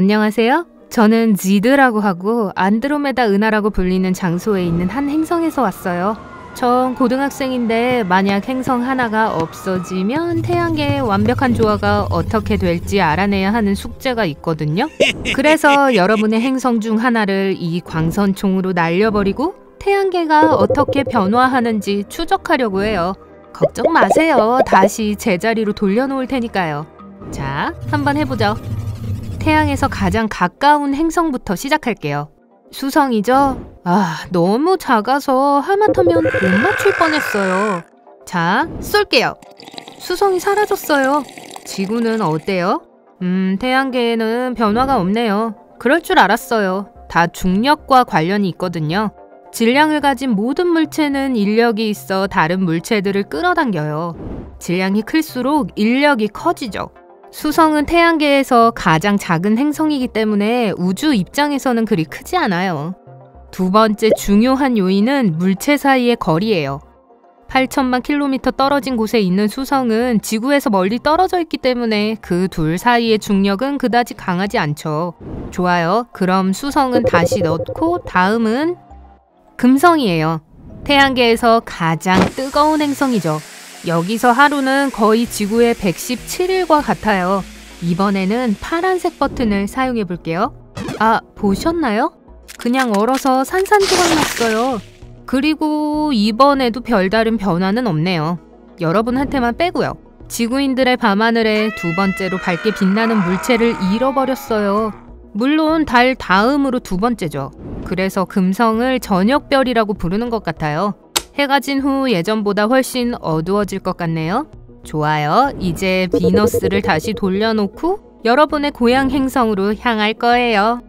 안녕하세요. 저는 지드라고 하고 안드로메다 은하라고 불리는 장소에 있는 한 행성에서 왔어요. 전 고등학생인데 만약 행성 하나가 없어지면 태양계의 완벽한 조화가 어떻게 될지 알아내야 하는 숙제가 있거든요. 그래서 여러분의 행성 중 하나를 이 광선총으로 날려버리고 태양계가 어떻게 변화하는지 추적하려고 해요. 걱정 마세요. 다시 제자리로 돌려놓을 테니까요. 자, 한번 해보죠. 태양에서 가장 가까운 행성부터 시작할게요. 수성이죠? 너무 작아서 하마터면 못 맞출 뻔했어요. 자, 쏠게요. 수성이 사라졌어요. 지구는 어때요? 태양계에는 변화가 없네요. 그럴 줄 알았어요. 다 중력과 관련이 있거든요. 질량을 가진 모든 물체는 인력이 있어 다른 물체들을 끌어당겨요. 질량이 클수록 인력이 커지죠. 수성은 태양계에서 가장 작은 행성이기 때문에 우주 입장에서는 그리 크지 않아요. 두 번째 중요한 요인은 물체 사이의 거리예요. 8천만 킬로미터 떨어진 곳에 있는 수성은 지구에서 멀리 떨어져 있기 때문에 그 둘 사이의 중력은 그다지 강하지 않죠. 좋아요. 그럼 수성은 다시 넣고 다음은 금성이에요. 태양계에서 가장 뜨거운 행성이죠. 여기서 하루는 거의 지구의 117일과 같아요. 이번에는 파란색 버튼을 사용해 볼게요. 보셨나요? 그냥 얼어서 산산조각 났어요. 그리고 이번에도 별다른 변화는 없네요. 여러분한테만 빼고요. 지구인들의 밤하늘에 두 번째로 밝게 빛나는 물체를 잃어버렸어요. 물론 달 다음으로 두 번째죠. 그래서 금성을 저녁별이라고 부르는 것 같아요. 해가 진 후 예전보다 훨씬 어두워질 것 같네요. 좋아요. 이제 비너스를 다시 돌려놓고 여러분의 고향 행성으로 향할 거예요.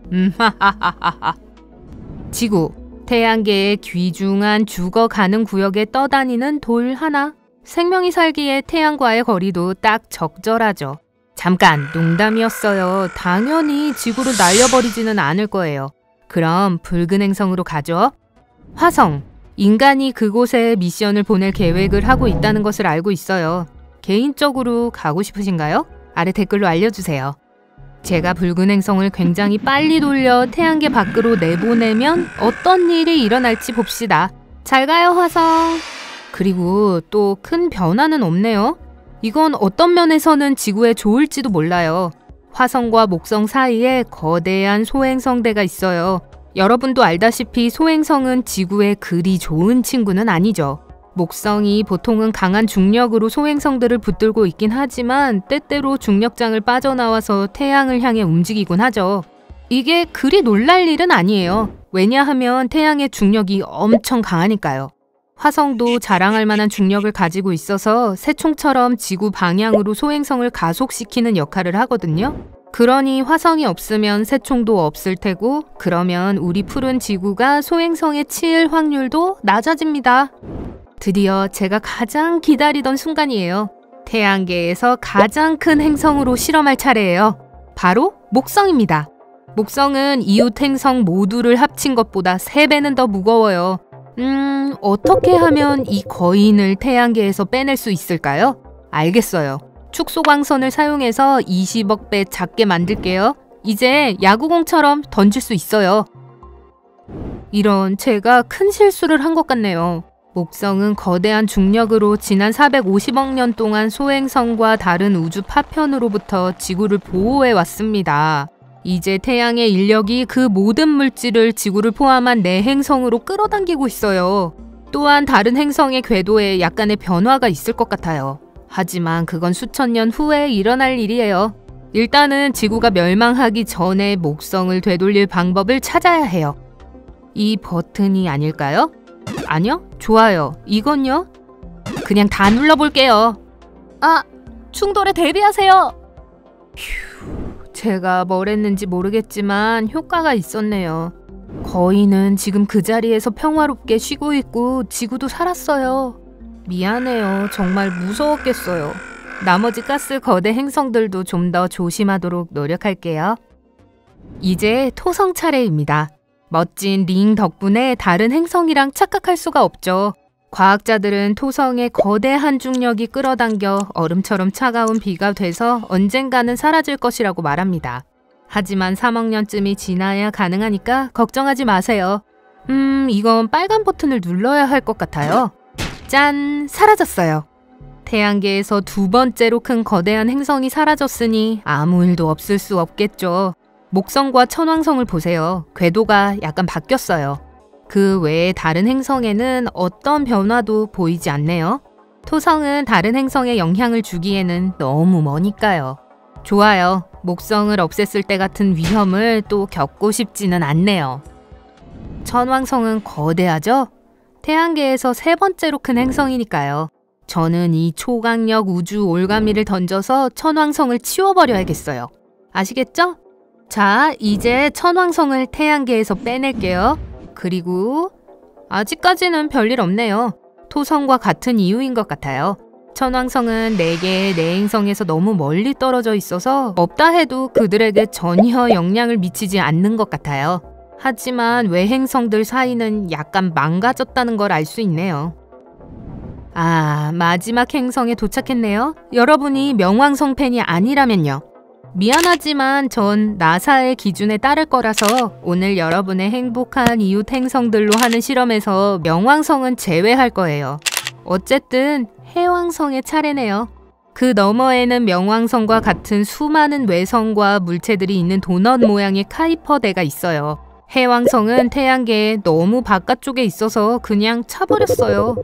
지구, 태양계의 귀중한 죽어가는 구역에 떠다니는 돌 하나. 생명이 살기에 태양과의 거리도 딱 적절하죠. 잠깐, 농담이었어요. 당연히 지구를 날려버리지는 않을 거예요. 그럼 붉은 행성으로 가죠. 화성. 인간이 그곳에 미션을 보낼 계획을 하고 있다는 것을 알고 있어요. 개인적으로 가고 싶으신가요? 아래 댓글로 알려주세요. 제가 붉은 행성을 굉장히 빨리 돌려 태양계 밖으로 내보내면 어떤 일이 일어날지 봅시다. 잘 가요, 화성. 그리고 또 큰 변화는 없네요. 이건 어떤 면에서는 지구에 좋을지도 몰라요. 화성과 목성 사이에 거대한 소행성대가 있어요. 여러분도 알다시피 소행성은 지구에 그리 좋은 친구는 아니죠. 목성이 보통은 강한 중력으로 소행성들을 붙들고 있긴 하지만 때때로 중력장을 빠져나와서 태양을 향해 움직이곤 하죠. 이게 그리 놀랄 일은 아니에요. 왜냐하면 태양의 중력이 엄청 강하니까요. 화성도 자랑할 만한 중력을 가지고 있어서 새총처럼 지구 방향으로 소행성을 가속시키는 역할을 하거든요. 그러니 화성이 없으면 새총도 없을 테고 그러면 우리 푸른 지구가 소행성에 치일 확률도 낮아집니다. 드디어 제가 가장 기다리던 순간이에요. 태양계에서 가장 큰 행성으로 실험할 차례예요. 바로 목성입니다. 목성은 이웃 행성 모두를 합친 것보다 3배는 더 무거워요. 어떻게 하면 이 거인을 태양계에서 빼낼 수 있을까요? 알겠어요. 축소광선을 사용해서 20억 배 작게 만들게요. 이제 야구공처럼 던질 수 있어요. 이런, 제가 큰 실수를 한 것 같네요. 목성은 거대한 중력으로 지난 450억 년 동안 소행성과 다른 우주 파편으로부터 지구를 보호해 왔습니다. 이제 태양의 인력이 그 모든 물질을 지구를 포함한 내 행성으로 끌어당기고 있어요. 또한 다른 행성의 궤도에 약간의 변화가 있을 것 같아요. 하지만 그건 수천 년 후에 일어날 일이에요. 일단은 지구가 멸망하기 전에 목성을 되돌릴 방법을 찾아야 해요. 이 버튼이 아닐까요? 아니요? 좋아요. 이건요? 그냥 다 눌러볼게요. 충돌에 대비하세요. 휴, 제가 뭘 했는지 모르겠지만 효과가 있었네요. 거인은 지금 그 자리에서 평화롭게 쉬고 있고 지구도 살았어요. 미안해요. 정말 무서웠겠어요. 나머지 가스 거대 행성들도 좀 더 조심하도록 노력할게요. 이제 토성 차례입니다. 멋진 링 덕분에 다른 행성이랑 착각할 수가 없죠. 과학자들은 토성의 거대한 중력이 끌어당겨 얼음처럼 차가운 비가 돼서 언젠가는 사라질 것이라고 말합니다. 하지만 3억 년쯤이 지나야 가능하니까 걱정하지 마세요. 이건 빨간 버튼을 눌러야 할 것 같아요. 짠! 사라졌어요. 태양계에서 두 번째로 큰 거대한 행성이 사라졌으니 아무 일도 없을 수 없겠죠. 목성과 천왕성을 보세요. 궤도가 약간 바뀌었어요. 그 외에 다른 행성에는 어떤 변화도 보이지 않네요. 토성은 다른 행성에 영향을 주기에는 너무 머니까요. 좋아요. 목성을 없앴을 때 같은 위험을 또 겪고 싶지는 않네요. 천왕성은 거대하죠? 태양계에서 세 번째로 큰 행성이니까요. 저는 이 초강력 우주 올가미를 던져서 천왕성을 치워버려야겠어요. 아시겠죠? 자, 이제 천왕성을 태양계에서 빼낼게요. 그리고 아직까지는 별일 없네요. 토성과 같은 이유인 것 같아요. 천왕성은 4개의 내행성에서 너무 멀리 떨어져 있어서 없다 해도 그들에게 전혀 영향을 미치지 않는 것 같아요. 하지만 외행성들 사이는 약간 망가졌다는 걸 알 수 있네요. 아, 마지막 행성에 도착했네요. 여러분이 명왕성 팬이 아니라면요. 미안하지만 전 나사의 기준에 따를 거라서 오늘 여러분의 행복한 이웃 행성들로 하는 실험에서 명왕성은 제외할 거예요. 어쨌든 해왕성의 차례네요. 그 너머에는 명왕성과 같은 수많은 외성과 물체들이 있는 도넛 모양의 카이퍼대가 있어요. 해왕성은 태양계에 너무 바깥쪽에 있어서 그냥 차버렸어요.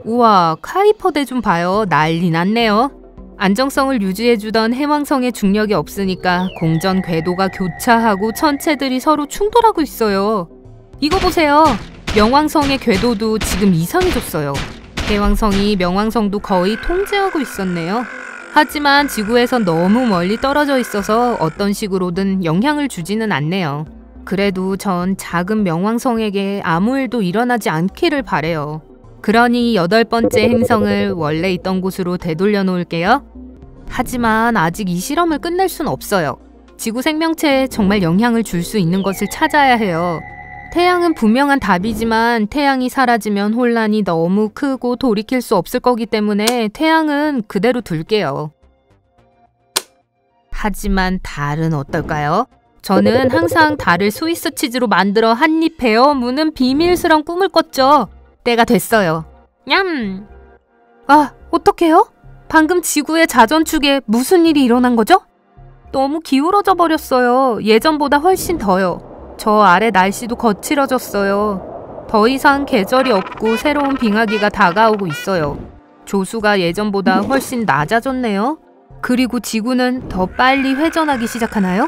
우와, 카이퍼대 좀 봐요. 난리 났네요. 안정성을 유지해주던 해왕성의 중력이 없으니까 공전 궤도가 교차하고 천체들이 서로 충돌하고 있어요. 이거 보세요. 명왕성의 궤도도 지금 이상해졌어요. 해왕성이 명왕성도 거의 통제하고 있었네요. 하지만 지구에선 너무 멀리 떨어져 있어서 어떤 식으로든 영향을 주지는 않네요. 그래도 전 작은 명왕성에게 아무 일도 일어나지 않기를 바래요. 그러니 8번째 행성을 원래 있던 곳으로 되돌려 놓을게요. 하지만 아직 이 실험을 끝낼 순 없어요. 지구 생명체에 정말 영향을 줄 수 있는 것을 찾아야 해요. 태양은 분명한 답이지만 태양이 사라지면 혼란이 너무 크고 돌이킬 수 없을 거기 때문에 태양은 그대로 둘게요. 하지만 달은 어떨까요? 저는 항상 달을 스위스 치즈로 만들어 한입 베어 무는 비밀스러운 꿈을 꿨죠. 때가 됐어요. 냠! 아, 어떡해요? 방금 지구의 자전축에 무슨 일이 일어난 거죠? 너무 기울어져 버렸어요. 예전보다 훨씬 더요. 저 아래 날씨도 거칠어졌어요. 더 이상 계절이 없고 새로운 빙하기가 다가오고 있어요. 조수가 예전보다 훨씬 낮아졌네요. 그리고 지구는 더 빨리 회전하기 시작하나요?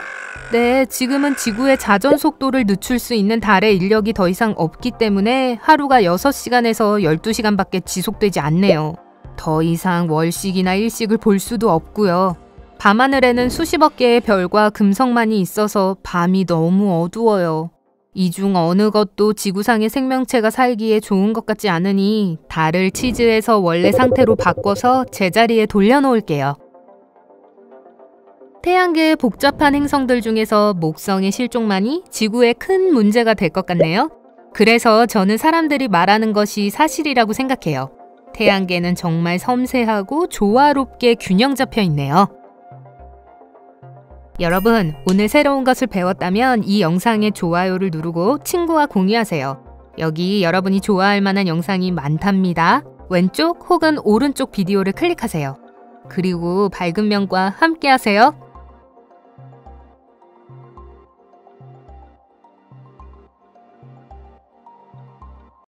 네, 지금은 지구의 자전 속도를 늦출 수 있는 달의 인력이 더 이상 없기 때문에 하루가 6시간에서 12시간밖에 지속되지 않네요. 더 이상 월식이나 일식을 볼 수도 없고요. 밤하늘에는 수십억 개의 별과 금성만이 있어서 밤이 너무 어두워요. 이 중 어느 것도 지구상의 생명체가 살기에 좋은 것 같지 않으니 달을 치즈에서 원래 상태로 바꿔서 제자리에 돌려놓을게요. 태양계의 복잡한 행성들 중에서 목성의 실종만이 지구에 큰 문제가 될 것 같네요. 그래서 저는 사람들이 말하는 것이 사실이라고 생각해요. 태양계는 정말 섬세하고 조화롭게 균형 잡혀 있네요. 여러분, 오늘 새로운 것을 배웠다면 이 영상에 좋아요를 누르고 친구와 공유하세요. 여기 여러분이 좋아할 만한 영상이 많답니다. 왼쪽 혹은 오른쪽 비디오를 클릭하세요. 그리고 밝은 면과 함께 하세요.